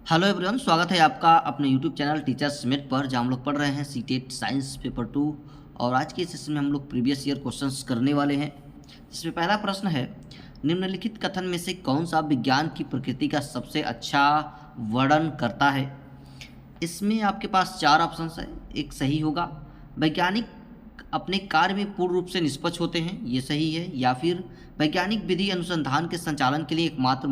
Hello everyone, स्वागत है आपका अपने यूट्यूब चैनल टीचर्स समिट पर, जहाँ हम लोग पढ़ रहे हैं सीटेट साइंस पेपर 2। और आज के सेशन में हम लोग प्रीवियस ईयर क्वेश्चंस करने वाले हैं, जिसमें पहला प्रश्न है, निम्नलिखित कथन में से कौन सा विज्ञान की प्रकृति का सबसे अच्छा वर्णन करता है। इसमें आपके पास चार ऑप्शंस है। एक सही होगा, वैज्ञानिक अपने कार्य में पूर्ण रूप से निष्पक्ष होते हैं, ये सही है। या फिर वैज्ञानिक विधि अनुसंधान के संचालन के लिए एकमात्र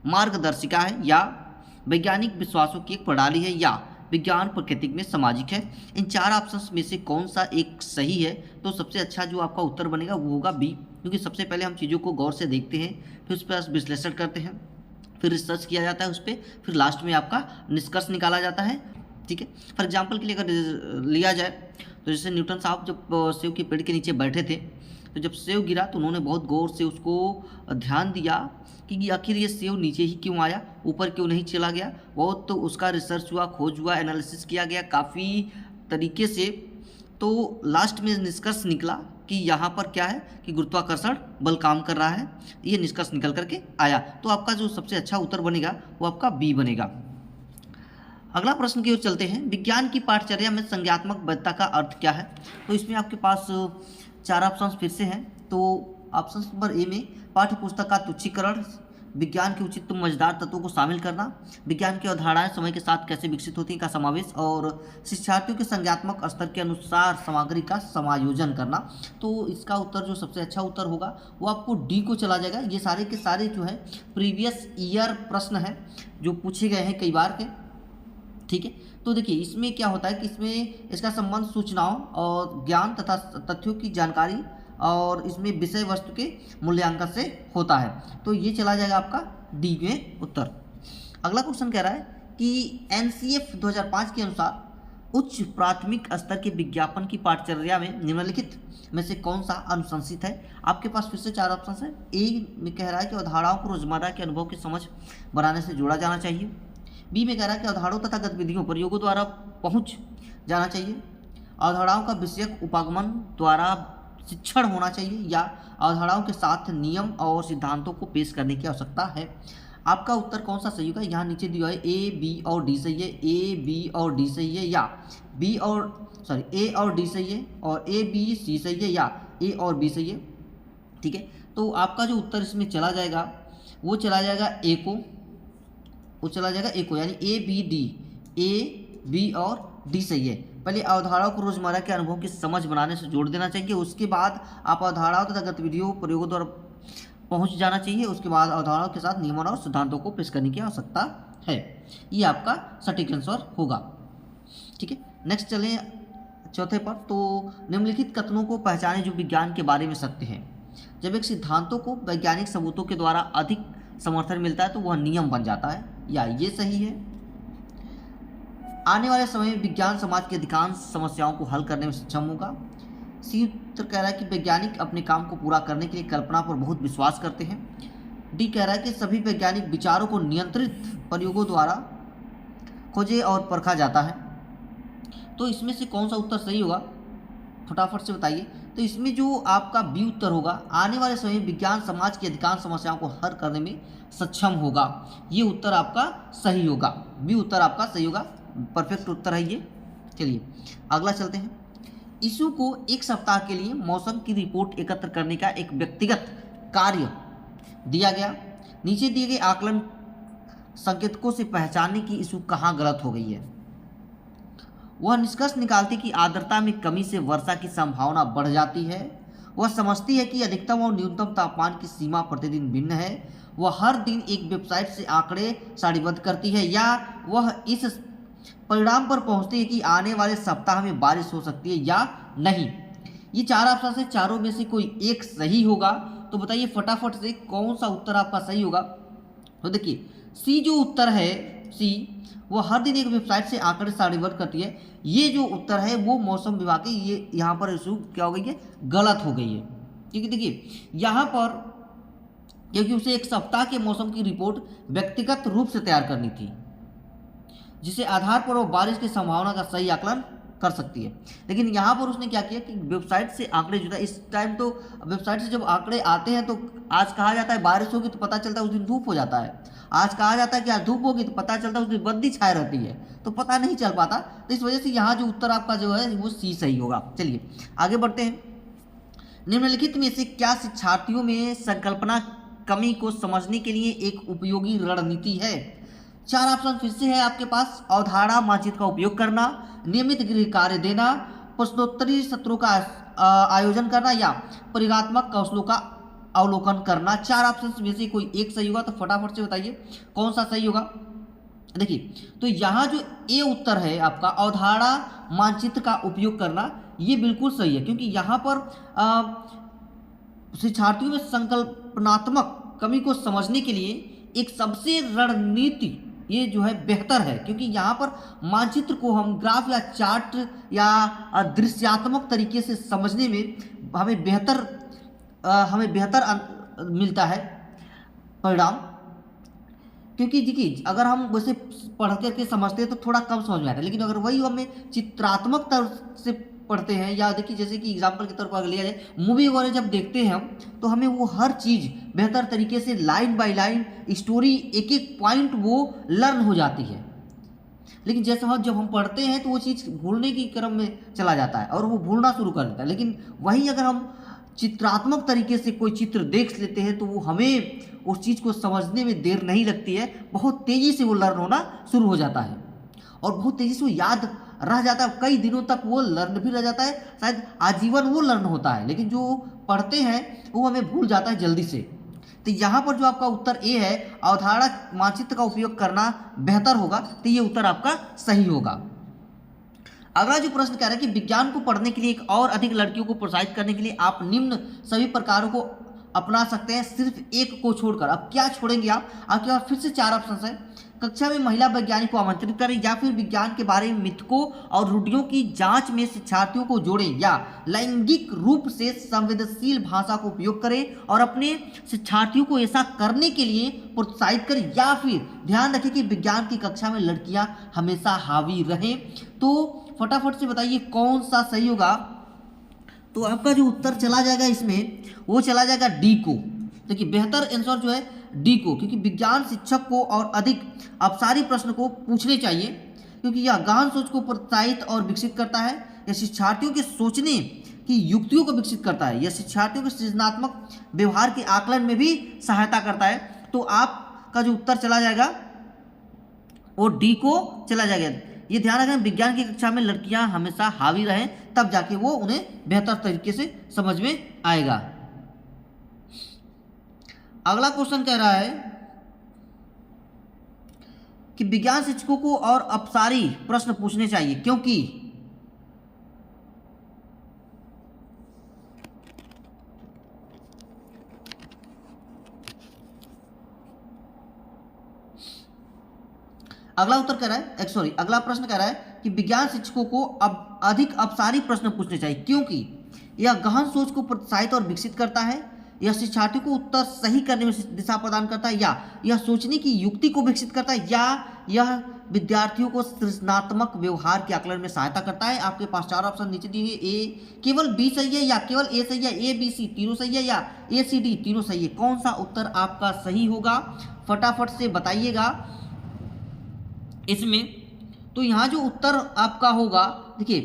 मार्गदर्शिका है, या वैज्ञानिक विश्वासों की एक प्रणाली है, या विज्ञान प्राकृतिक में सामाजिक है। इन चार ऑप्शंस में से कौन सा एक सही है, तो सबसे अच्छा जो आपका उत्तर बनेगा वो होगा बी, क्योंकि सबसे पहले हम चीज़ों को गौर से देखते हैं, फिर उस पर विश्लेषण करते हैं, फिर रिसर्च किया जाता है उस पर, फिर लास्ट में आपका निष्कर्ष निकाला जाता है। ठीक है, फॉर एग्जाम्पल के लिए अगर लिया जाए तो जैसे न्यूटन साहब जब सेब के पेड़ के नीचे बैठे थे, तो जब सेब गिरा तो उन्होंने बहुत गौर से उसको ध्यान दिया कि आखिर ये सेब नीचे ही क्यों आया, ऊपर क्यों नहीं चला गया। बहुत तो उसका रिसर्च हुआ, खोज हुआ, एनालिसिस किया गया काफ़ी तरीके से, तो लास्ट में निष्कर्ष निकला कि यहाँ पर क्या है कि गुरुत्वाकर्षण बल काम कर रहा है। ये निष्कर्ष निकल करके आया, तो आपका जो सबसे अच्छा उत्तर बनेगा वो आपका बी बनेगा। अगला प्रश्न की ओर चलते हैं, विज्ञान की पाठचर्या में संज्ञात्मक वैधता का अर्थ क्या है। तो इसमें आपके पास चार ऑप्शंस फिर से हैं। तो ऑप्शन नंबर ए में पाठ्य पुस्तक का तुच्छीकरण, विज्ञान के उचित मजेदार तत्वों को शामिल करना, विज्ञान की अवधारणाएं समय के साथ कैसे विकसित होती हैं का समावेश, और शिक्षार्थियों के संज्ञात्मक स्तर के अनुसार सामग्री का समायोजन करना। तो इसका उत्तर जो सबसे अच्छा उत्तर होगा वो आपको डी को चला जाएगा। ये सारे के सारे जो है प्रीवियस ईयर प्रश्न हैं जो पूछे गए हैं कई बार के। ठीक है, तो देखिए इसमें क्या होता है कि इसमें इसका संबंध सूचनाओं और ज्ञान तथा तथ्यों की जानकारी और इसमें विषय वस्तु के मूल्यांकन से होता है। तो ये चला जाएगा आपका डी में उत्तर। अगला क्वेश्चन कह रहा है कि एनसीएफ 2005 के अनुसार उच्च प्राथमिक स्तर के विज्ञापन की पाठचर्या में निम्नलिखित में से कौन सा अनुशंसित है। आपके पास फिर से चार ऑप्शन है। ए में कह रहा है कि अवधारणाओं को रोजमर्रा के अनुभव की समझ बनाने से जोड़ा जाना चाहिए। बी में कह रहा है कि अवधारणाओं तथा गतिविधियों प्रयोगों द्वारा पहुंच जाना चाहिए। अवधारणाओं का विषयक उपागमन द्वारा शिक्षण होना चाहिए, या अवधारणाओं के साथ नियम और सिद्धांतों को पेश करने की आवश्यकता है। आपका उत्तर कौन सा सही होगा। यहाँ नीचे दिया है ए बी और डी सही है, ए बी और डी सही है, या ए और डी सही है, और ए बी सी सही है, या ए और बी सही है। ठीक है, तो आपका जो उत्तर इसमें चला जाएगा वो चला जाएगा ए को, यानी A B D, A B और डी सही है। पहले अवधारणाओं को रोजमर्रा के अनुभव की समझ बनाने से जोड़ देना चाहिए, उसके बाद आप अवधारणाओं तथा गतिविधियों प्रयोगों द्वारा पहुंच जाना चाहिए, उसके बाद अवधारणाओं के साथ नियमों और सिद्धांतों को पेश करने की आवश्यकता है। ये आपका सटीक आंसर होगा। ठीक है, नेक्स्ट चलें चौथे पर। तो निम्नलिखित कथनों को पहचाने जो विज्ञान के बारे में सत्य हैं। जब एक सिद्धांतों को वैज्ञानिक सबूतों के द्वारा अधिक समर्थन मिलता है तो वह नियम बन जाता है, या ये सही है। आने वाले समय में विज्ञान समाज की अधिकांश समस्याओं को हल करने में सक्षम होगा। सी उत्तर कह रहा है कि वैज्ञानिक अपने काम को पूरा करने के लिए कल्पना पर बहुत विश्वास करते हैं। डी कह रहा है कि सभी वैज्ञानिक विचारों को नियंत्रित प्रयोगों द्वारा खोजे और परखा जाता है। तो इसमें से कौन सा उत्तर सही होगा, फटाफट से बताइए। तो इसमें जो आपका बी उत्तर होगा, आने वाले समय में विज्ञान समाज की अधिकांश समस्याओं को हल करने में सक्षम होगा, ये उत्तर आपका सही होगा। बी उत्तर आपका सही होगा, परफेक्ट उत्तर है ये। चलिए अगला चलते हैं। यीशु को एक सप्ताह के लिए मौसम की रिपोर्ट एकत्र करने का एक व्यक्तिगत कार्य दिया गया। नीचे दिए गए आकलन संकेतकों से पहचानने की यीशु कहाँ गलत हो गई है। वह निष्कर्ष निकालती कि आर्द्रता में कमी से वर्षा की संभावना बढ़ जाती है। वह समझती है कि अधिकतम और न्यूनतम तापमान की सीमा प्रतिदिन भिन्न है। वह हर दिन एक वेबसाइट से आंकड़े सारिबद्ध करती है, या वह इस परिणाम पर पहुंचती है कि आने वाले सप्ताह में बारिश हो सकती है या नहीं। ये चार ऑप्शन से चारों में से कोई एक सही होगा। तो बताइए फटाफट से कौन सा उत्तर आपका सही होगा। तो देखिए सी जो उत्तर है, सी वो हर दिन एक वेबसाइट से आंकड़े सारिबद्ध करती है, ये जो उत्तर है वो मौसम विभाग की ये यहाँ पर इशू क्या हो गई है, गलत हो गई है। क्योंकि देखिए यहाँ पर क्योंकि उसे एक सप्ताह के मौसम की रिपोर्ट व्यक्तिगत रूप से तैयार करनी थी, जिसके आधार पर वो बारिश की संभावना का सही आकलन कर सकती है। लेकिन यहाँ पर उसने क्या किया कि वेबसाइट से आंकड़े जुटा, इस टाइम तो वेबसाइट से जब आंकड़े आते हैं तो आज कहा जाता है बारिश होगी तो पता चलता है उस दिन धूप हो जाता है। आज कहा जाता है कि आज धूप होगी तो पता चलता है उसकी बद्दी छाए रहती है, तो पता नहीं चल पाता। तो इस वजह से यहाँ जो उत्तर आपका जो है वो सी सही होगा। चलिए आगे बढ़ते हैं। निम्नलिखित में से क्या शिक्षार्थियों में संकल्पना कमी को समझने के लिए एक उपयोगी रणनीति है? 4 ऑप्शन फिर से है आपके पास। अवधारणा मानचित्र का उपयोग करना, नियमित गृह कार्य देना, प्रश्नोत्तरी सत्रों का आयोजन करना या परिगात्मक कौशलों का अवलोकन करना। 4 ऑप्शन में से कोई एक सही होगा, तो फटाफट से बताइए कौन सा सही होगा। देखिए तो यहाँ जो ए उत्तर है आपका, अवधारणा मानचित्र का उपयोग करना, ये बिल्कुल सही है, क्योंकि यहाँ पर शिक्षार्थियों में संकल्पनात्मक कमी को समझने के लिए एक सबसे रणनीति ये जो है बेहतर है, क्योंकि यहाँ पर मानचित्र को हम ग्राफ या चार्ट या दृश्यात्मक तरीके से समझने में हमें बेहतर मिलता है परिणाम। क्योंकि देखिए अगर हम वैसे पढ़ करके समझते हैं तो थोड़ा कम समझ में आता है, लेकिन अगर वही हमें चित्रात्मक तरह से पढ़ते हैं, या देखिए जैसे कि एग्जाम्पल के तौर पर अगर लिया जाए मूवी वगैरह जब देखते हैं हम, तो हमें वो हर चीज़ बेहतर तरीके से लाइन बाय लाइन स्टोरी एक एक पॉइंट वो लर्न हो जाती है। लेकिन जैसे हम जब हम पढ़ते हैं तो वो चीज़ भूलने की क्रम में चला जाता है और वो भूलना शुरू कर देता है। लेकिन वहीं अगर हम चित्रात्मक तरीके से कोई चित्र देख लेते हैं तो वो हमें उस चीज़ को समझने में देर नहीं लगती है, बहुत तेज़ी से वो लर्न होना शुरू हो जाता है और बहुत तेज़ी से वो याद रह जाता है, कई दिनों तक वो लर्न भी रह जाता है, शायद आजीवन वो लर्न होता है। लेकिन जो पढ़ते हैं वो हमें भूल जाता है जल्दी से। तो यहाँ पर जो आपका उत्तर ए है, अवधारणा मानचित्र का उपयोग करना बेहतर होगा, तो ये उत्तर आपका सही होगा। अगला जो प्रश्न कह रहा है कि विज्ञान को पढ़ने के लिए एक और अधिक लड़कियों को प्रोत्साहित करने के लिए आप निम्न सभी प्रकारों को अपना सकते हैं, सिर्फ एक को छोड़कर। अब क्या छोड़ेंगे आप? आपके पास फिर से 4 ऑप्शन है। कक्षा में महिला वैज्ञानिक को आमंत्रित करें, या फिर विज्ञान के बारे में मिथकों और रूढ़ियों की जांच में शिक्षार्थियों को जोड़ें, या लैंगिक रूप से संवेदनशील भाषा का उपयोग करें और अपने शिक्षार्थियों को ऐसा करने के लिए प्रोत्साहित करें, या फिर ध्यान रखें कि विज्ञान की कक्षा में लड़कियां हमेशा हावी रहें। तो फटाफट से बताइए कौन सा सही होगा। तो आपका जो उत्तर चला जाएगा इसमें, वो चला जाएगा डी को। देखिए बेहतर आंसर जो है डी को, क्योंकि विज्ञान शिक्षक को और अधिक अपसारी प्रश्न को पूछने चाहिए, क्योंकि यह गहन सोच को प्रोत्साहित और विकसित करता है। यह शिक्षार्थियों के सोचने की युक्तियों को विकसित करता है। यह शिक्षार्थियों के सृजनात्मक व्यवहार के आकलन में भी सहायता करता है। तो आपका जो उत्तर चला जाएगा वो डी को चला जाएगा। ये ध्यान रखें, विज्ञान की कक्षा में लड़कियां हमेशा हावी रहें, तब जाके वो उन्हें बेहतर तरीके से समझ में आएगा। अगला क्वेश्चन कह रहा है कि विज्ञान शिक्षकों को और अपसारी प्रश्न पूछने चाहिए, क्योंकि अगला उत्तर कह रहा है अगला प्रश्न कह रहा है कि विज्ञान शिक्षकों को अब अधिक अपसारी प्रश्न पूछने चाहिए, क्योंकि यह गहन सोच को प्रोत्साहित और विकसित करता है, यह शिक्षार्थियों को उत्तर सही करने में दिशा प्रदान करता है, या यह सोचने की युक्ति को विकसित करता है, या यह विद्यार्थियों को सृजनात्मक व्यवहार के आकलन में सहायता करता है। आपके पास 4 ऑप्शन नीचे दिए हैं। ए केवल बी सही है, या केवल ए सही है, ए बी सी तीनों सही है, या ए सी डी तीनों सही है। कौन सा उत्तर आपका सही होगा फटाफट से बताइएगा इसमें। तो यहाँ जो उत्तर आपका होगा, देखिए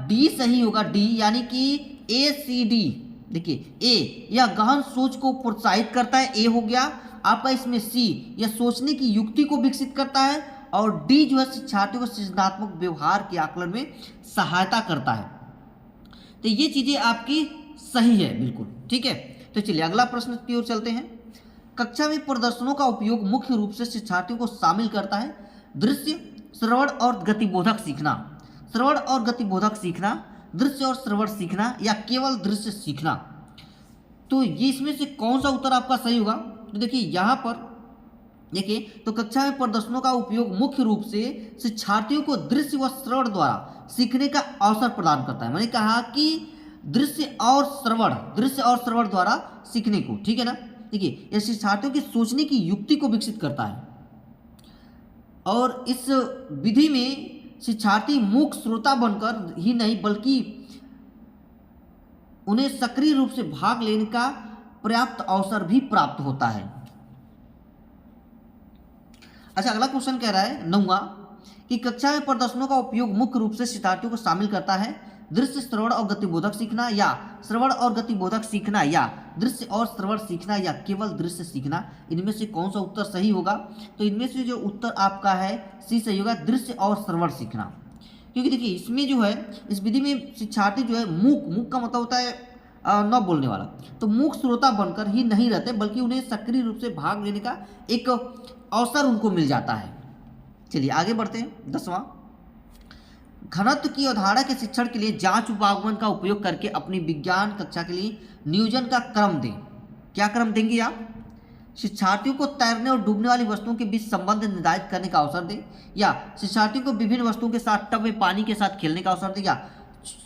डी सही होगा, डी यानी कि ए सी डी। देखिए ए यह गहन सोच को प्रोत्साहित करता है, ए हो गया आपका। इसमें सी यह सोचने की युक्ति को विकसित करता है, और डी जो है शिक्षार्थियों को सृजनात्मक व्यवहार के आकलन में सहायता करता है। तो ये चीजें आपकी सही है बिल्कुल, ठीक है। तो चलिए अगला प्रश्न की ओर चलते हैं। कक्षा में प्रदर्शनों का उपयोग मुख्य रूप से शिक्षार्थियों को शामिल करता है। दृश्य, श्रवण और गतिबोधक सीखना, श्रवण और गतिबोधक सीखना, दृश्य और श्रवण सीखना, या केवल दृश्य सीखना। तो ये इसमें से कौन सा उत्तर आपका सही होगा? तो देखिए यहाँ पर देखिए, तो कक्षा में प्रदर्शनों का उपयोग मुख्य रूप से शिक्षार्थियों को दृश्य व श्रवण द्वारा सीखने का अवसर प्रदान करता है। मैंने कहा कि दृश्य और श्रवण द्वारा सीखने को, ठीक है ना। देखिए यह शिक्षार्थियों की सोचने की युक्ति को विकसित करता है, और इस विधि में शिक्षार्थी मूक श्रोता बनकर ही नहीं बल्कि उन्हें सक्रिय रूप से भाग लेने का पर्याप्त अवसर भी प्राप्त होता है। अच्छा, अगला क्वेश्चन कह रहा है 9वां कि कक्षा में प्रदर्शनों का उपयोग मुख्य रूप से शिक्षार्थियों को शामिल करता है दृश्य, श्रवण और गतिबोधक सीखना, या श्रवण और गतिबोधक सीखना, या दृश्य और श्रवण सीखना, या केवल दृश्य सीखना। इनमें से कौन सा उत्तर सही होगा? तो इनमें से जो उत्तर आपका है सी सही होगा, दृश्य और श्रवण सीखना। क्योंकि देखिए इसमें जो है, इस विधि में शिक्षार्थी जो है मूक का मतलब होता है न बोलने वाला, तो मूक श्रोता बनकर ही नहीं रहते, बल्कि उन्हें सक्रिय रूप से भाग लेने का एक अवसर उनको मिल जाता है। चलिए आगे बढ़ते हैं। 10वां, घनत्व की अवधारणा के शिक्षण के लिए जांच उपागमन का उपयोग करके अपनी विज्ञान कक्षा के लिए नियोजन का क्रम दें। क्या क्रम देंगे आप? शिक्षार्थियों को तैरने और डूबने वाली वस्तुओं के बीच संबंध निर्धारित करने का अवसर दें, या शिक्षार्थियों को विभिन्न वस्तुओं के साथ टब में पानी के साथ खेलने का अवसर दें, या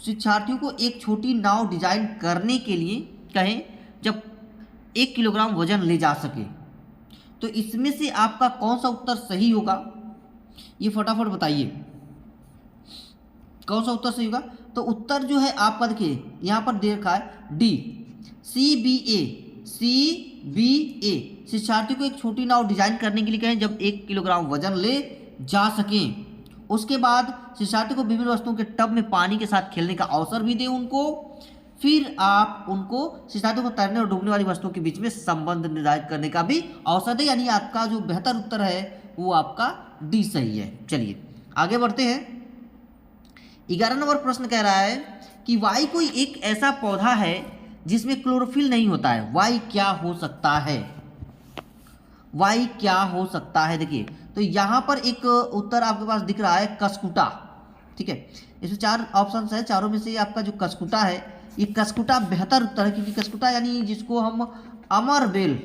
शिक्षार्थियों को एक छोटी नाव डिजाइन करने के लिए कहें जब 1 किलोग्राम वजन ले जा सके। तो इसमें से आपका कौन सा उत्तर सही होगा? ये फटाफट बताइए, कौन सा उत्तर सही होगा? तो उत्तर जो है आपका देखिए यहाँ पर दे रखा है डी, CBA। शिक्षार्थियों को एक छोटी नाव डिजाइन करने के लिए कहें जब 1 किलोग्राम वजन ले जा सकें। उसके बाद शिक्षार्थियों को विभिन्न वस्तुओं के टब में पानी के साथ खेलने का अवसर भी दें उनको। फिर आप उनको शिक्षार्थियों को तैरने और डूबने वाली वस्तुओं के बीच में संबंध निर्धारित करने का भी अवसर दें। यानी आपका जो बेहतर उत्तर है वो आपका डी सही है। चलिए आगे बढ़ते हैं। 11 नंबर प्रश्न कह रहा है कि वाई कोई एक ऐसा पौधा है जिसमें क्लोरोफिल नहीं होता है। वाई क्या हो सकता है? वाई क्या हो सकता है? देखिए तो यहाँ पर एक उत्तर आपके पास दिख रहा है कसकुटा। ठीक है, इसमें 4 ऑप्शन है, चारों में से आपका जो कसकुटा है, ये कसकुटा बेहतर उत्तर है, क्योंकि कसकुटा यानी जिसको हम अमरबेल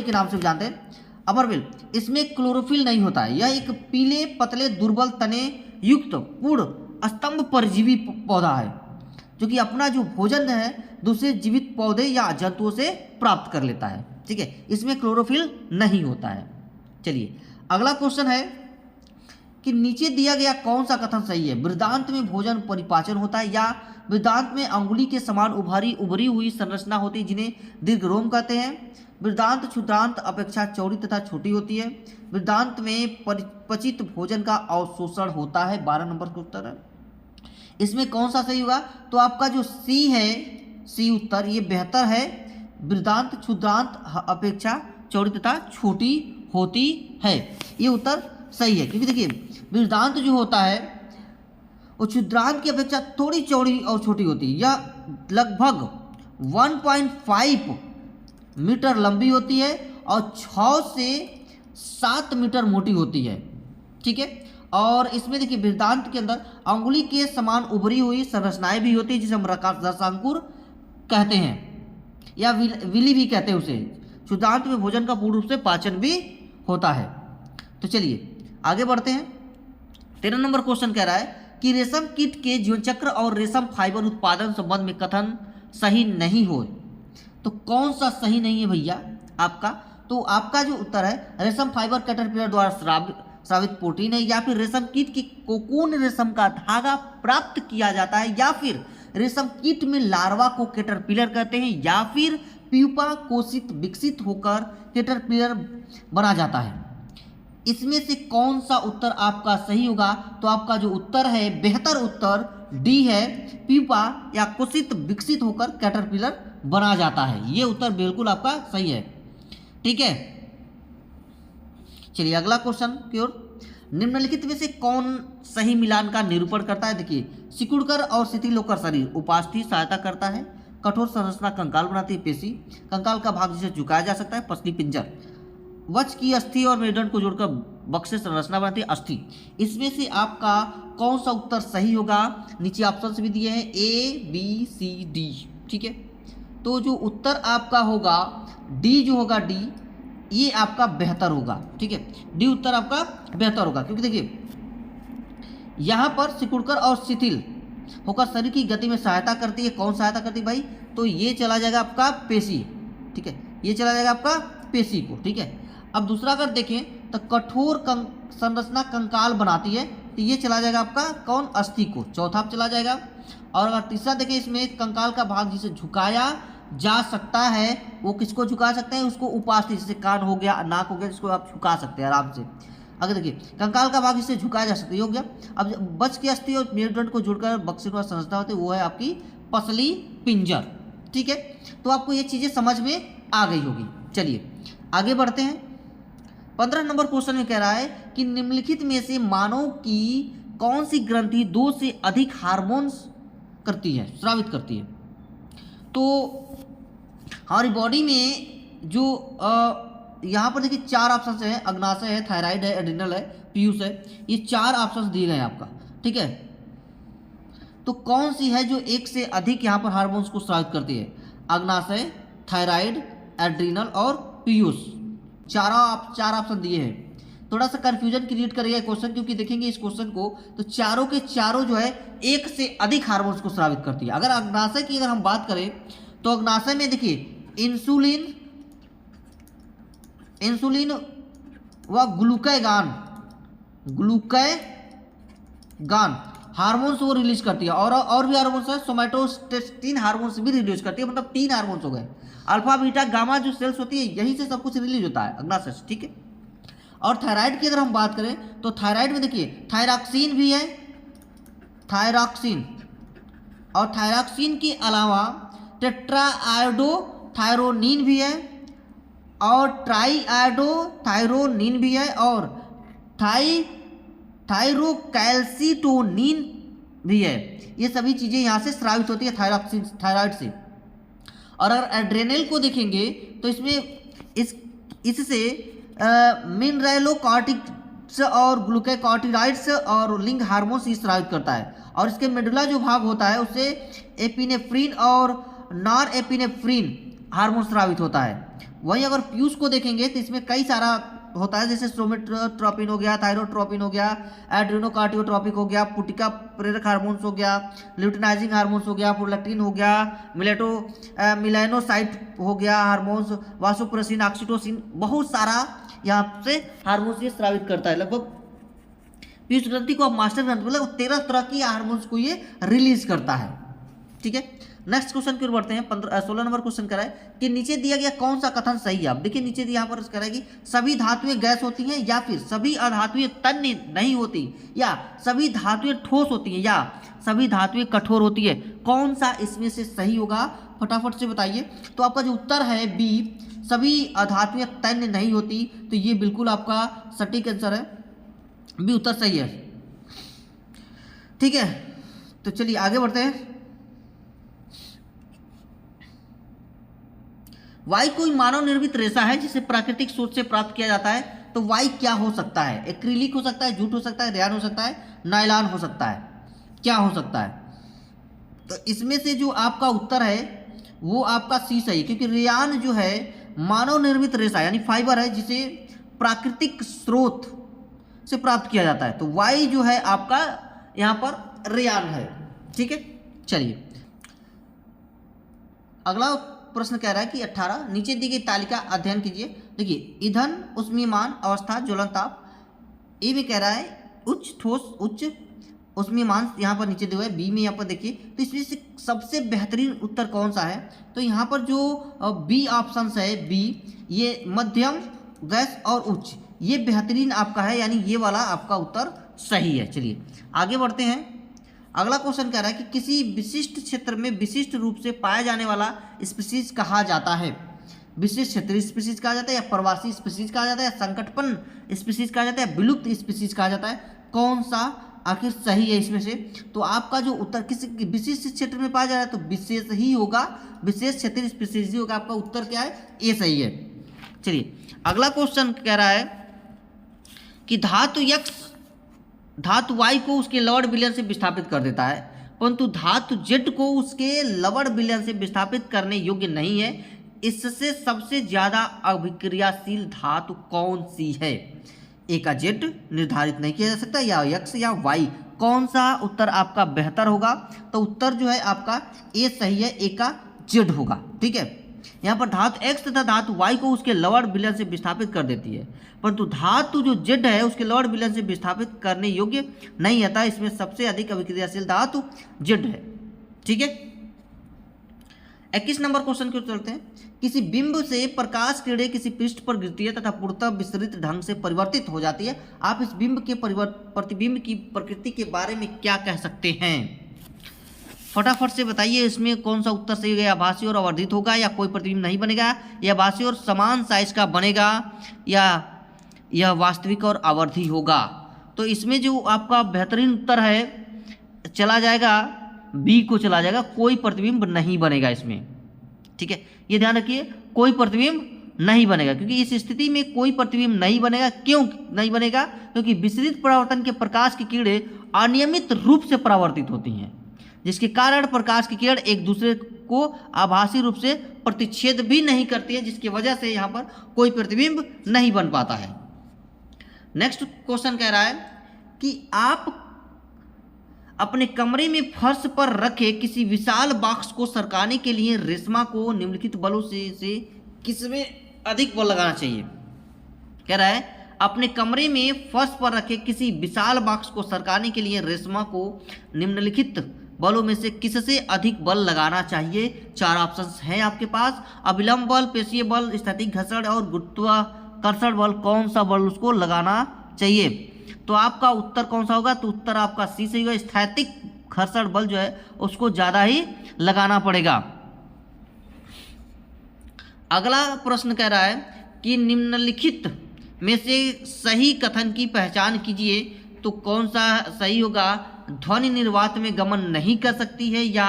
के नाम से जानते हैं, अमरबेल, इसमें क्लोरोफिल नहीं होता है। यह एक पीले पतले दुर्बल तने युक्त पूर्ण स्तंभ परजीवी पौधा है जो कि अपना जो भोजन है दूसरे जीवित पौधे या जंतुओं से प्राप्त कर लेता है। ठीक है, इसमें क्लोरोफिल नहीं होता है। चलिए अगला क्वेश्चन है कि नीचे दिया गया कौन सा कथन सही है? वृद्धांत में भोजन परिपाचन होता है, या वृद्धांत में अंगुली के समान उभरी हुई संरचना होती है जिन्हें दीर्घरोम कहते हैं। वृद्धांत क्षुद्रांत अपेक्षा चौड़ी तथा छोटी होती है। वृद्धांत में परिपचित भोजन का अवशोषण होता है। 12 नंबर का उत्तर है। इसमें कौन सा सही होगा? तो आपका जो सी है, सी उत्तर ये बेहतर है। वृद्धांत क्षुद्रांत अपेक्षा चौड़ी तथा छोटी होती है, ये उत्तर सही है। क्योंकि देखिए वृद्धांत जो होता है वो क्षुद्रांत की अपेक्षा थोड़ी चौड़ी और छोटी होती है। यह लगभग 1.5 मीटर लंबी होती है और 6 से 7 मीटर मोटी होती है। ठीक है, और इसमें देखिए वृद्धांत के अंदर अंगुली के समान उभरी हुई संरचनाएं भी होती है जिसे हम रसांकुर कहते हैं या विली भी कहते हैं उसे। क्षुद्रांत में भोजन का पूर्ण रूप से पाचन भी होता है। तो चलिए आगे बढ़ते हैं। 13 नंबर क्वेश्चन कह रहा है कि रेशम कीट के जीवन चक्र और रेशम फाइबर उत्पादन संबंध में कथन सही नहीं हो। तो कौन सा सही नहीं है भैया आपका? तो आपका जो उत्तर है रेशम फाइबर कैटरपिलर द्वारा स्रावित प्रोटीन है, या फिर रेशम कीट की कोकून रेशम का धागा प्राप्त किया जाता है, या फिर रेशम कीट में लार्वा को कैटरपिलर कहते हैं, या फिर प्यूपा कोशित विकसित होकर कैटरपिलर बना जाता है। इसमें से कौन सा उत्तर आपका सही होगा? तो आपका जो उत्तर है बेहतर उत्तर डी है, प्यूपा या कोशित विकसित होकर कैटरपिलर बना जाता है। ये उत्तर बिल्कुल आपका सही है। ठीक है, चलिए अगला क्वेश्चन की ओर। निम्नलिखित में से कौन सही मिलान का निरूपण करता है? देखिए सिकुड़कर और शिथिल होकर शरीर उपास्थि सहायता करता है। कठोर संरचना कंकाल बनाती है पेशी। कंकाल का भाग जिसे झुकाया जा सकता है पसली पिंजर। वक्ष की अस्थि और मेरुदंड को जोड़कर बक्से संरचना बनाती है अस्थि। इसमें से आपका कौन सा उत्तर सही होगा? नीचे ऑप्शन भी दिए हैं ABCD। ठीक है, तो जो उत्तर आपका होगा डी, जो होगा डी, ये आपका बेहतर होगा। ठीक है, डी उत्तर आपका बेहतर होगा, क्योंकि देखिए यहाँ पर सिकुड़कर और शिथिल होकर शरीर की गति में सहायता करती है। कौन सहायता करती है भाई? तो ये चला जाएगा आपका पेशी। ठीक है, ये चला जाएगा आपका पेशी को। ठीक है, अब दूसरा अगर देखें तो कठोर संरचना कंकाल बनाती है, तो ये चला जाएगा आपका कौन? अस्थि को। चौथा चला जाएगा। और अगर तीसरा देखें इसमें कंकाल का भाग जिसे झुकाया जा सकता है। वो किसको झुका सकते हैं? उसको उपास्थि, जैसे कान हो गया, नाक हो गया, जिसको आप झुका सकते हैं आराम से। अगर देखिए कंकाल का भाग इससे झुकाया जा सकता है, ये हो गया। अब बच की अस्थि और मेरुदंड को जुड़कर बक्सीनुमा संरचना होती है, वो है आपकी पसली पिंजर। ठीक है, तो आपको ये चीज़ें समझ में आ गई होगी। चलिए आगे बढ़ते हैं। 15 नंबर क्वेश्चन में कह रहा है कि निम्नलिखित में से मानव की कौन सी ग्रंथि 2 से अधिक हार्मोन्स करती है, स्रावित करती है? तो हमारी बॉडी में जो यहाँ पर देखिए 4 ऑप्शन है, अग्नाशय है, थायराइड है, एड्रिनल है, पीयूष है। ये 4 ऑप्शन दिए गए हैं आपका। ठीक है, तो कौन सी है जो 1 से अधिक यहाँ पर हार्मोन्स को स्रावित करती है? अग्नाशय, थायराइड, एड्रिनल और पीयूष। 4 ऑप्शन दिए हैं। थोड़ा सा कंफ्यूजन क्रिएट करेगा क्वेश्चन, क्योंकि देखेंगे इस क्वेश्चन को तो चारों के चारों जो है 1 से अधिक हार्मोन्स को स्रावित करती है। अगर अग्नाशय की अगर हम बात करें तो अग्नाशय में देखिए इंसुलिन व ग्लूकागॉन हार्मोन्स वो रिलीज करती है, और भी हार्मोन्स है, सोमैटोस्टेटिन हार्मोन्स भी रिलीज करती है। मतलब 3 हार्मोन्स हो गए। अल्फा बीटा गामा जो सेल्स होती है यहीं से सब कुछ रिलीज होता है अग्नाशय से। ठीक है, और थायराइड की अगर हम बात करें तो थायराइड में देखिए थायरॉक्सिन भी है, थायरॉक्सिन, और थायरॉक्सिन के अलावा टेट्राआयोडोथायरोनिन भी है, और ट्राईआयोडोथायरोनिन भी है, और थायरोकैल्सिटोनिन भी है। ये सभी चीज़ें यहाँ से स्रावित होती है थायराइड से। और अगर एड्रेनल को देखेंगे तो इसमें इससे मिनरलोकॉर्टिक्स और ग्लूकोकॉर्टिकॉइड्स और लिंग हार्मोन्स ही स्रावित करता है। और इसके मेडुला जो भाग होता है उससे एपिनेफ्रिन और नॉर एपिनेफ्रिन हार्मोन स्रावित होता है। वहीं अगर पीयूष को देखेंगे तो इसमें कई सारा होता है, जैसे सोमेट्रोपिन हो गया, थायरोट्रोपिन हो गया, एड्रेनोकार्टियोट्रोपिक हो गया, पुटिका प्रेरक हार्मोन्स हो गया, ल्यूटिनाइजिंग हार्मोन्स हो गया, प्रोलैक्टिन हो गया, मिलेनोसाइट हो गया हार्मोन्स, वासोप्रेसिन, ऑक्सीटोसिन, बहुत सारा यहाँ से हार्मोन्स ये स्रावित करता है। लगभग पीयूष ग्रंथि को अब मास्टर ग्रंथि मतलब 13 तरह की हार्मोन्स को ये रिलीज करता है। ठीक है, नेक्स्ट क्वेश्चन की ओर बढ़ते हैं। 16 नंबर क्वेश्चन करा है कि नीचे दिया गया कौन सा कथन सही है? अब देखिए नीचे यहाँ पर कह रहा है कि सभी धातुएं गैस होती हैं, या फिर सभी अधातुएं तन्य नहीं होती, या सभी धातुएं ठोस होती हैं, या सभी धातुएं कठोर होती है। कौन सा इसमें से सही होगा फटाफट से बताइए। तो आपका जो उत्तर है बी, सभी अधातुएं तन्य नहीं होती, तो ये बिल्कुल आपका सटीक आंसर है, बी उत्तर सही है। ठीक है, तो चलिए आगे बढ़ते हैं। वाई कोई मानव निर्मित रेशा है जिसे प्राकृतिक स्रोत से प्राप्त किया जाता है। तो वाई क्या हो सकता है? एक्रिलिक हो सकता है, जूट हो सकता है, रेयान हो सकता है, नायलॉन हो सकता है, क्या हो सकता है? तो इसमें से जो आपका उत्तर है वो आपका सी सही है, क्योंकि रेयान जो है मानव निर्मित रेशा यानी फाइबर है जिसे प्राकृतिक स्रोत से प्राप्त किया जाता है। तो वाई जो है आपका यहाँ पर रेयान है। ठीक है, चलिए अगला प्रश्न कह रहा है कि 18 नीचे दी गई तालिका अध्ययन कीजिए। देखिए ईंधन, उष्मीयमान अवस्था, ज्वलन ताप। ए में कह रहा है उच्च ठोस, उच्च उष्मीयमान यहाँ पर नीचे दिया हुआ है। बी में यहाँ पर देखिए, तो इसमें से सबसे बेहतरीन उत्तर कौन सा है? तो यहाँ पर जो बी ऑप्शन है, बी, ये मध्यम, गैस और उच्च, ये बेहतरीन आपका है, यानी ये वाला आपका उत्तर सही है। चलिए आगे बढ़ते हैं। अगला क्वेश्चन कह रहा है कि किसी विशिष्ट क्षेत्र में विशिष्ट रूप से पाया जाने वाला स्पीशीज कहा जाता है। विशिष्ट क्षेत्रीय स्पीशीज कहा जाता है, या प्रवासी स्पीशीज कहा जाता है, या संकटपन्न स्पीशीज कहा जाता है, या विलुप्त स्पीशीज कहा जाता है। कौन सा आखिर सही है इसमें से? तो आपका जो उत्तर किसी विशिष्ट क्षेत्र में पाया जा रहा है तो विशेष ही होगा, विशेष क्षेत्रीय स्पीशीज ही होगा। आपका उत्तर क्या है? ए सही है। चलिए अगला क्वेश्चन कह रहा है कि धातु यक्स धातु वाई को उसके लवण विलयन से विस्थापित कर देता है, परंतु धातु जेड को उसके लवण विलयन से विस्थापित करने योग्य नहीं है। इससे सबसे ज्यादा अभिक्रियाशील धातु कौन सी है? ए का जेड निर्धारित नहीं किया जा सकता, या यक्स या वाई। कौन सा उत्तर आपका बेहतर होगा? तो उत्तर जो है आपका ए सही है, ए का जेड होगा। ठीक है, यहाँ पर धातु एक्स तथा धातु वाई को उसके लवण विलयन से विस्थापित कर देती है, परंतु धातु जो जेड है उसके लवण विलयन से विस्थापित करने योग्य नहीं आता। इसमें सबसे अधिक अभिक्रियाशील धातु जेड है। ठीक है, 21 नंबर क्वेश्चन की ओर चलते हैं। किसी बिंब से प्रकाश किरणें किसी पृष्ठ पर गिरती है तथा पूर्णतः विस्तृत ढंग से परिवर्तित हो जाती है। आप इस बिंब के प्रतिबिंब की प्रकृति के बारे में क्या कह सकते हैं? फटाफट से बताइए, इसमें कौन सा उत्तर सही होगा? आभासी और आवर्धित होगा, या कोई प्रतिबिंब नहीं बनेगा, या आभासी और समान साइज का बनेगा, या यह वास्तविक और आवर्धी होगा? तो इसमें जो आपका बेहतरीन उत्तर है चला जाएगा बी को चला जाएगा, कोई प्रतिबिंब नहीं बनेगा इसमें। ठीक है, ये ध्यान रखिए, कोई प्रतिबिंब नहीं बनेगा, क्योंकि इस स्थिति में कोई प्रतिबिंब नहीं बनेगा। क्यों नहीं बनेगा? क्योंकि विसरित परावर्तन के प्रकाश की किरणें अनियमित रूप से परावर्तित होती हैं, जिसके कारण प्रकाश की किरण एक दूसरे को आभासी रूप से प्रतिच्छेद भी नहीं करती है, जिसकी वजह से यहाँ पर कोई प्रतिबिंब नहीं बन पाता है। नेक्स्ट क्वेश्चन कह रहा है कि आप अपने कमरे में फर्श पर रखे किसी विशाल बॉक्स को सरकाने के लिए रेशमा को निम्नलिखित बलों से किसमें अधिक बल लगाना चाहिए? कह रहा है अपने कमरे में फर्श पर रखे किसी विशाल बॉक्स को सरकाने के लिए रेशमा को निम्नलिखित बलों में से किससे अधिक बल लगाना चाहिए? 4 ऑप्शंस हैं आपके पास। अभिलंब बल, पेशीय बल, स्थैतिक घर्षण और गुरुत्वाकर्षण बल, कौन सा बल उसको लगाना चाहिए? तो आपका उत्तर कौन सा होगा? तो उत्तर आपका सी सही होगा। स्थैतिक घर्षण बल जो है उसको ज़्यादा ही लगाना पड़ेगा। अगला प्रश्न कह रहा है कि निम्नलिखित में से सही कथन की पहचान कीजिए। तो कौन सा सही होगा? ध्वनि निर्वात में गमन नहीं कर सकती है, या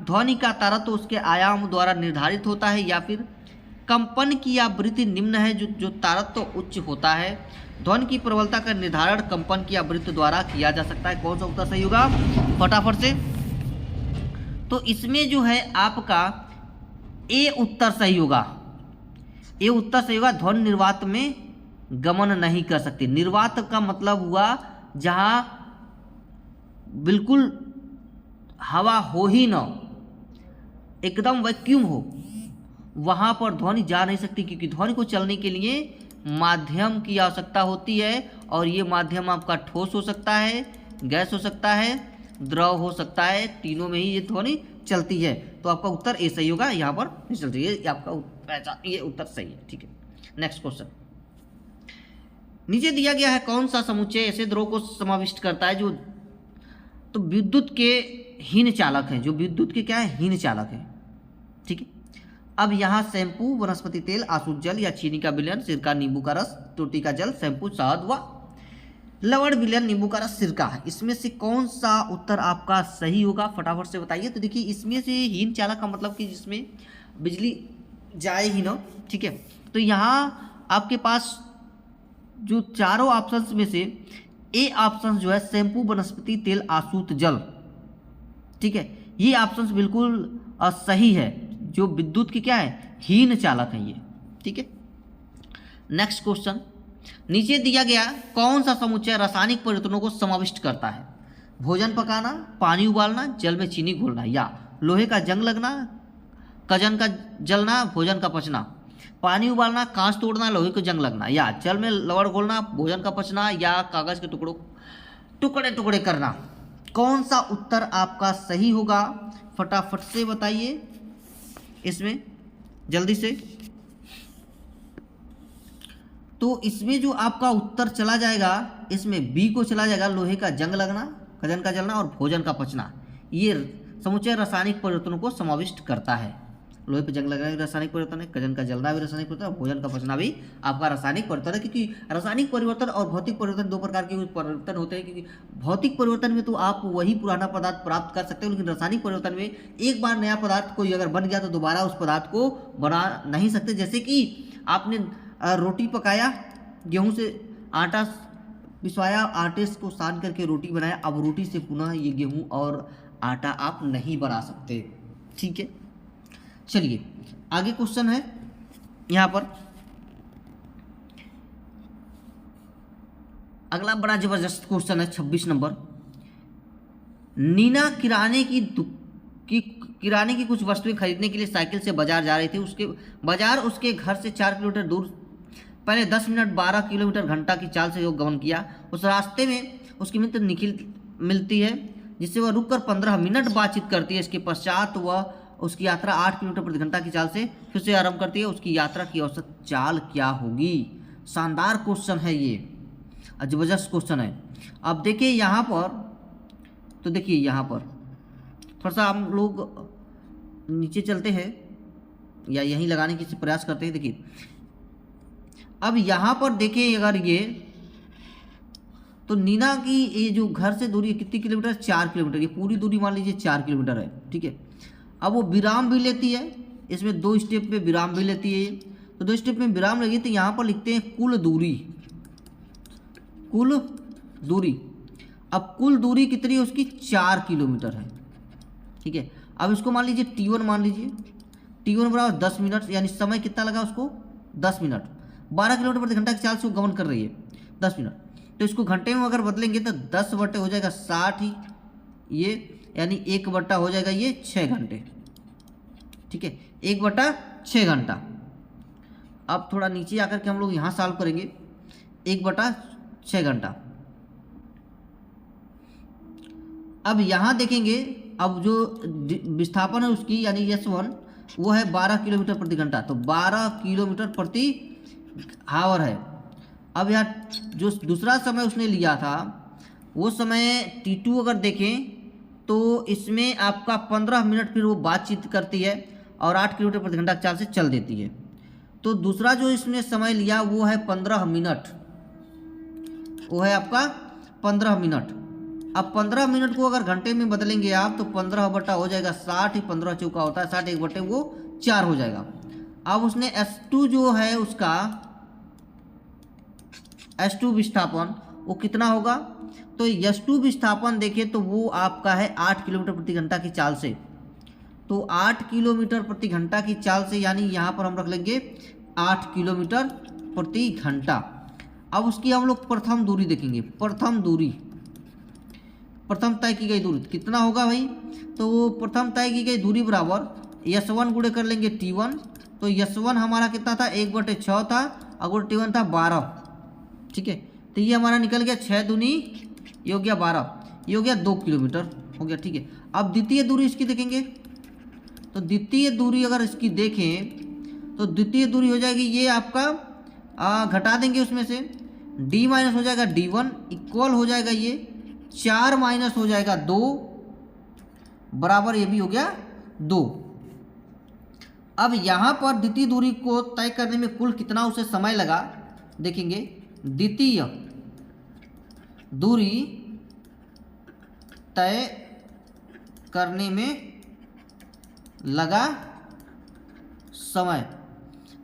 ध्वनि का तारतम्य उसके आयाम द्वारा निर्धारित होता है, या फिर कंपन की आवृत्ति निम्न है जो तारतम्य उच्च होता है। ध्वनि की प्रबलता का निर्धारण कंपन की आवृत्ति द्वारा किया जा सकता है। कौन सा उत्तर सही होगा? फटाफट से। तो इसमें जो है आपका ए उत्तर सही होगा। ए उत्तर सही होगा। ध्वनि निर्वात में गमन नहीं कर सकती। निर्वात का मतलब हुआ जहां बिल्कुल हवा हो ही ना, एकदम वैक्यूम हो, वहां पर ध्वनि जा नहीं सकती, क्योंकि ध्वनि को चलने के लिए माध्यम की आवश्यकता होती है, और ये माध्यम आपका ठोस हो सकता है, गैस हो सकता है, द्रव हो सकता है, तीनों में ही ये ध्वनि चलती है। तो आपका उत्तर ए सही होगा, यहाँ पर नहीं चलती है। आपका ये उत्तर सही है। ठीक है, नेक्स्ट क्वेश्चन। नीचे दिया गया है कौन सा समुच्चय ऐसे द्रव को समाविष्ट करता है जो तो विद्युत के हीन चालक हैं, जो विद्युत के क्या है? हीन चालक हैं। ठीक है, अब यहाँ शैम्पू, वनस्पति तेल, आसुत जल या चीनी का विलयन, सिरका, नींबू का रस, टोटी का जल, शैम्पू, शहद व लवण, विलयन, नींबू का रस, सिरका है। इसमें से कौन सा उत्तर आपका सही होगा? फटाफट से बताइए। तो देखिए, इसमें से हीन चालक का मतलब कि जिसमें बिजली जाए ही ना। ठीक है, तो यहाँ आपके पास जो चारों ऑप्शंस में से ए ऑप्शन जो है शैम्पू, वनस्पति तेल, आसुत जल, ठीक है, ये ऑप्शन बिल्कुल सही है, जो विद्युत की क्या है? हीन चालक है ये। ठीक है, नेक्स्ट क्वेश्चन। नीचे दिया गया कौन सा समुच्चय रासायनिक परिवर्तनों को समाविष्ट करता है? भोजन पकाना, पानी उबालना, जल में चीनी घोलना, या लोहे का जंग लगना, कजन का जलना, भोजन का पचना। पानी उबालना, कांच तोड़ना, लोहे को जंग लगना, या जल में लवण घोलना, भोजन का पचना, या कागज के टुकड़े टुकड़े करना। कौन सा उत्तर आपका सही होगा? फटाफट से बताइए इसमें जल्दी से। तो इसमें जो आपका उत्तर चला जाएगा, इसमें बी को चला जाएगा, लोहे का जंग लगना, कजन का जलना और भोजन का पचना। ये समुच्चय रासायनिक परिवर्तनों को समाविष्ट करता है। लोहे पे जंग लगना भी रासायनिक परिवर्तन है, कजन का जलना भी रासायनिक परिवर्तन है, भोजन का पचना भी आपका रासायनिक परिवर्तन है। क्योंकि रासायनिक परिवर्तन और भौतिक परिवर्तन 2 प्रकार के परिवर्तन होते हैं। क्योंकि भौतिक परिवर्तन में तो आप वही पुराना पदार्थ प्राप्त कर सकते हो, लेकिन रासायनिक परिवर्तन में एक बार नया पदार्थ कोई अगर बन गया तो दोबारा उस पदार्थ को बना नहीं सकते। जैसे कि आपने रोटी पकाया, गेहूँ से आटा पिसवाया, आटे को सान करके रोटी बनाया, अब रोटी से पुनः ये गेहूँ और आटा आप नहीं बना सकते। ठीक है, चलिए आगे क्वेश्चन है यहाँ पर। अगला बड़ा जबरदस्त क्वेश्चन है 26 नंबर। नीना किराने की कुछ वस्तुएं खरीदने के लिए साइकिल से बाजार जा रही थी। उसके घर से 4 किलोमीटर दूर पहले 10 मिनट 12 किलोमीटर घंटा की चाल से गमन किया। उस रास्ते में उसकी मित्र निखिल मिलती है, जिससे वह रुककर 15 मिनट बातचीत करती है। इसके पश्चात वह उसकी यात्रा 8 किलोमीटर प्रति घंटा की चाल से फिर से आरंभ करती है, उसकी यात्रा की औसत चाल क्या होगी। शानदार क्वेश्चन है ये, जबरदस्त क्वेश्चन है। अब देखिए यहाँ पर, तो देखिए यहाँ पर थोड़ा सा हम लोग नीचे चलते हैं या यहीं लगाने की प्रयास करते हैं। देखिए अब यहाँ पर देखिए, अगर ये तो नीना की ये जो घर से दूरी कितनी किलोमीटर, 4 किलोमीटर, ये पूरी दूरी मान लीजिए 4 किलोमीटर है, ठीक है। अब वो विराम भी लेती है, इसमें 2 स्टेप पे विराम भी लेती है, तो 2 स्टेप में विराम लगी, तो यहाँ पर लिखते हैं कुल दूरी, कुल दूरी। अब कुल दूरी कितनी है उसकी, 4 किलोमीटर है, ठीक है। अब इसको मान लीजिए T1 मान लीजिए, T1 बराबर 10 मिनट, यानी समय कितना लगा उसको, 10 मिनट। 12 किलोमीटर प्रति घंटा की चाल से वो गमन कर रही है, 10 मिनट। तो इसको घंटे में अगर बदलेंगे तो 10 बटे हो जाएगा 60 ही, ये यानी 1 बट्टा हो जाएगा ये 6 घंटे, ठीक है, 1 बट्टा 6 घंटा। अब थोड़ा नीचे आकर के हम लोग यहाँ सॉल्व करेंगे, 1 बटा 6 घंटा। अब यहाँ देखेंगे, अब जो विस्थापन है उसकी यानी S1 वो है 12 किलोमीटर प्रति घंटा, तो 12 किलोमीटर प्रति हावर है। अब यहाँ जो दूसरा समय उसने लिया था वो समय T2 अगर देखें तो इसमें आपका 15 मिनट फिर वो बातचीत करती है और 8 किलोमीटर प्रति घंटा की चाल से चल देती है। तो दूसरा जो इसने समय लिया वो है 15 मिनट, वो है आपका 15 मिनट। अब 15 मिनट को अगर घंटे में बदलेंगे आप तो 15 बटा हो जाएगा 60 ही, 15 चौका होता है 60, 1 बटे वो 4 हो जाएगा। अब उसने S2 जो है उसका S2 विस्थापन वो कितना होगा, तो S2 विस्थापन देखिए तो वो आपका है 8 किलोमीटर प्रति घंटा की चाल से, तो 8 किलोमीटर प्रति घंटा की चाल से यानी यहाँ पर हम रख लेंगे 8 किलोमीटर प्रति घंटा। अब उसकी हम लोग प्रथम दूरी देखेंगे, प्रथम दूरी, प्रथम तय की गई दूरी कितना होगा भाई, तो प्रथम तय की गई दूरी बराबर S1 गुणे कर लेंगे T1, तो S1 हमारा कितना था, 1 बटे 6 था, अगर T1 था 12, ठीक है। तो ये हमारा निकल गया 6 दूनी, ये हो गया 12, ये हो गया 2 किलोमीटर हो गया, ठीक है। अब द्वितीय दूरी इसकी देखेंगे, तो द्वितीय दूरी अगर इसकी देखें तो द्वितीय दूरी हो जाएगी ये आपका घटा देंगे उसमें से D माइनस हो जाएगा D1 इक्वल हो जाएगा ये 4 माइनस हो जाएगा 2 बराबर ये भी हो गया 2। अब यहाँ पर द्वितीय दूरी को तय करने में कुल कितना उसे समय लगा देखेंगे। द्वितीय दूरी तय करने में लगा समय,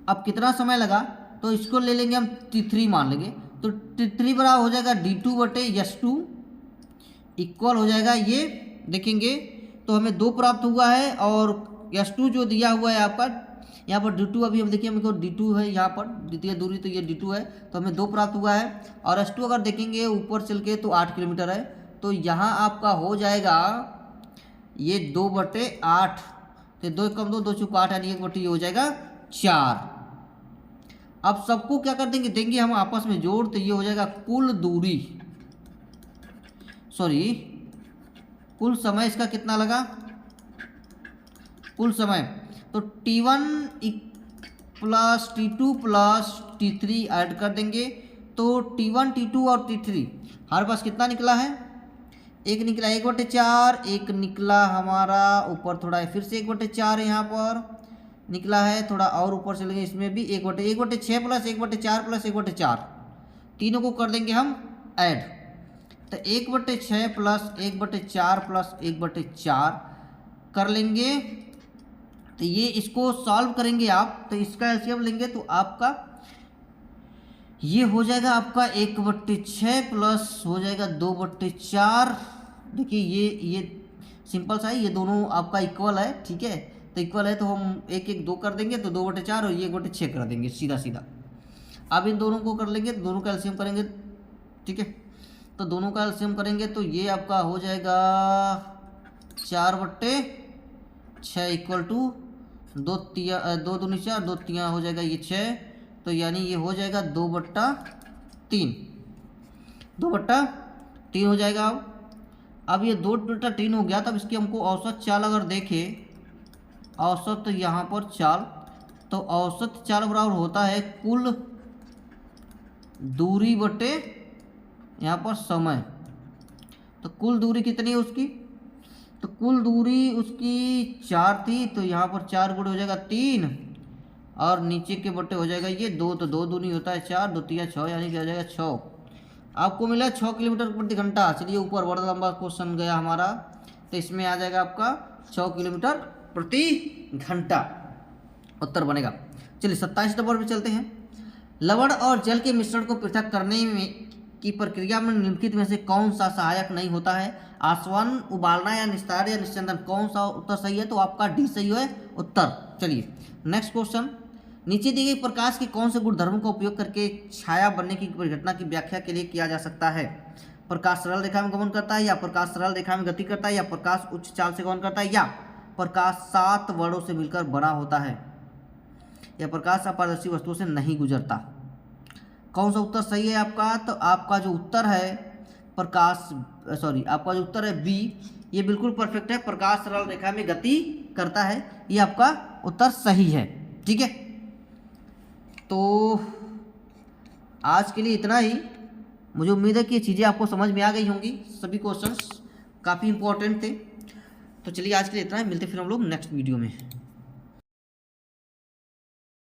अब कितना समय लगा तो इसको ले लेंगे हम T3 मान लेंगे, तो T3 बराबर हो जाएगा D2 बटे S2 इक्वल हो जाएगा ये देखेंगे तो हमें 2 प्राप्त हुआ है, और S2 जो दिया हुआ है आपका यहाँ पर D2, अभी हम देखिए हमको D2 है यहाँ पर द्वितीय दूरी, तो ये D2 है तो हमें 2 प्राप्त हुआ है, और S2 अगर देखेंगे ऊपर चल के तो 8 किलोमीटर है, तो यहाँ आपका हो जाएगा ये 2 बटे 8, तो 2 कम 2 चौका 8 यानी 1 बटे ये हो जाएगा 4। अब सबको क्या कर देंगे, देंगे हम आपस में जोड़, तो ये हो जाएगा कुल दूरी, सॉरी कुल समय इसका कितना लगा, कुल समय तो T1 plus T2 plus T3 add कर देंगे, तो T1 T2 और T3 हमारे पास कितना निकला है, एक निकला 1 बटे 4, एक निकला हमारा ऊपर थोड़ा है फिर से 1 बटे 4 यहाँ पर निकला है, थोड़ा और ऊपर चलेंगे इसमें भी 1 बटे 6 प्लस 1 बटे 4 प्लस 1 बटे 4, तीनों को कर देंगे हम ऐड, तो 1 बटे 6 प्लस 1 बटे 4 प्लस 1 बटे 4 कर लेंगे, तो ये इसको सॉल्व करेंगे आप, तो इसका एलसीएम लेंगे तो आपका ये हो जाएगा आपका 1 बटे 6 प्लस हो जाएगा 2 बटे 4। देखिए ये सिंपल सा है, ये दोनों आपका इक्वल है, ठीक है, तो इक्वल है तो हम 1 1 2 कर देंगे, तो 2 बटे 4 और ये 1 बटे 6 कर देंगे सीधा सीधा। अब इन दोनों को कर लेंगे, दोनों का एलसीएम करेंगे, ठीक है, तो दोनों का एलसीएम करेंगे तो ये आपका हो जाएगा 4 बटे 6 इक्वल टू 2 दूनी 4 2 तिया हो जाएगा ये 6, तो यानी ये हो जाएगा 2 बट्टा 3, 2 बट्टा 3 हो जाएगा। अब ये 2 बट्टा 3 हो गया, तब इसकी हमको औसत चाल अगर देखें औसत यहाँ पर चाल, तो औसत चाल बराबर होता है कुल दूरी बटे यहाँ पर समय। तो कुल दूरी कितनी है उसकी, तो कुल दूरी उसकी 4 थी, तो यहाँ पर 4 गुणे हो जाएगा 3 और नीचे के बटे हो जाएगा ये 2, तो 2 दूनी होता है 4, 2 तिया 6, यानी कि हो जाएगा 6। आपको मिला 6 किलोमीटर प्रति घंटा। चलिए ऊपर बड़ा लंबा क्वेश्चन गया हमारा, तो इसमें आ जाएगा आपका 6 किलोमीटर प्रति घंटा उत्तर बनेगा। चलिए 27 नंबर पे चलते हैं। लवण और जल के मिश्रण को पृथक करने में की प्रक्रिया में निम्नलिखित में से कौन सा सहायक नहीं होता है। आसवन, उबालना या निस्तारण या निस्यंदन, कौन सा उत्तर सही है, तो आपका डी सही है उत्तर। चलिए नेक्स्ट क्वेश्चन। नीचे दी गई प्रकाश के कौन से गुणधर्मों का उपयोग करके छाया बनने की परिघटना की व्याख्या के लिए किया जा सकता है। प्रकाश सरल रेखा में गमन करता है, या प्रकाश सरल रेखा में गति करता है, या प्रकाश उच्च चाल से गमन करता है, या प्रकाश 7 वर्णों से मिलकर बड़ा होता है, या प्रकाश अपारदर्शी वस्तुओं से नहीं गुजरता। कौन सा उत्तर सही है आपका, तो आपका जो उत्तर है आपका जो उत्तर है बी, ये बिल्कुल परफेक्ट है। प्रकाश सरल रेखा में गति करता है, ये आपका उत्तर सही है। ठीक है, तो आज के लिए इतना ही। मुझे उम्मीद है कि ये चीज़ें आपको समझ में आ गई होंगी। सभी क्वेश्चंस काफ़ी इंपॉर्टेंट थे। तो चलिए आज के लिए इतना ही, मिलते फिर हम लोग नेक्स्ट वीडियो में।